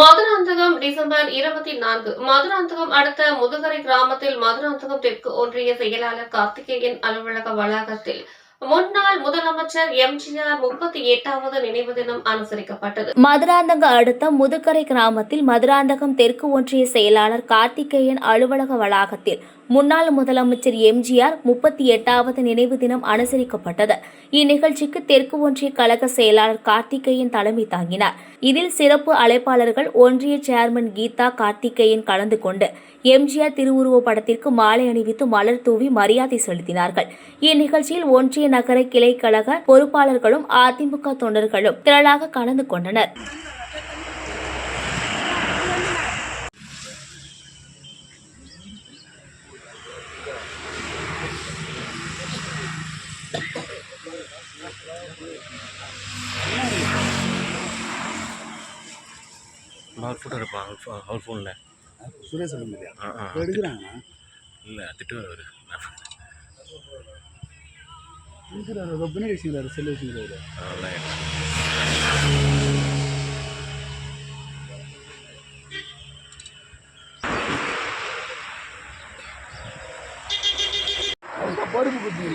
Madurantakam December 24 Madurantakam அடுத்த முதுகரை கிராமத்தில் மதுராந்தகம் தெற்கு ஒன்றிய செயலாளர் கார்த்திகேயன் அலுவலக வளாகத்தில் முன்னாள் முதலமைச்சர் எம்ஜிஆர் 38வது நினைவு தினம் அனுசரிக்கப்பட்டது. மதுராந்தகம் அடுத்த முதுகரை கிராமத்தில் மதுராந்தகம் தெற்கு ஒன்றிய செயலாளர் கார்த்திகேயன் அலுவலக வளாகத்தில் முன்னாள் முதலமைச்சர் எம்ஜிஆர் 38வது நினைவு தினம் அனுசரிக்கப்பட்டது. இந்நிகழ்ச்சிக்கு தெற்கு ஒன்றிய கழக செயலாளர் கார்த்திகேயன் தலைமை தாங்கினார். இதில் சிறப்பு அழைப்பாளர்கள் ஒன்றிய சேர்மன் கீதா கார்த்திகேயன் கலந்து கொண்டு எம்ஜிஆர் திருவுருவ படத்திற்கு மாலை அணிவித்து மலர் தூவி மரியாதை செலுத்தினார்கள். இந்நிகழ்ச்சியில் ஒன்றிய நகர கிளை கழக பொறுப்பாளர்களும் அதிமுக தொண்டர்களும் திரளாக கலந்து கொண்டனர். ஃபோட்டோ இருப்பான் அவர் ஃபோனில் சுரேஷ் எடுக்கிறாங்க இல்லை திட்டுவார் அவர் பின்னாடி வச்சுக்கிறாரு செல்லு வச்சுக்கிறாரு. பருப்பு குத்தி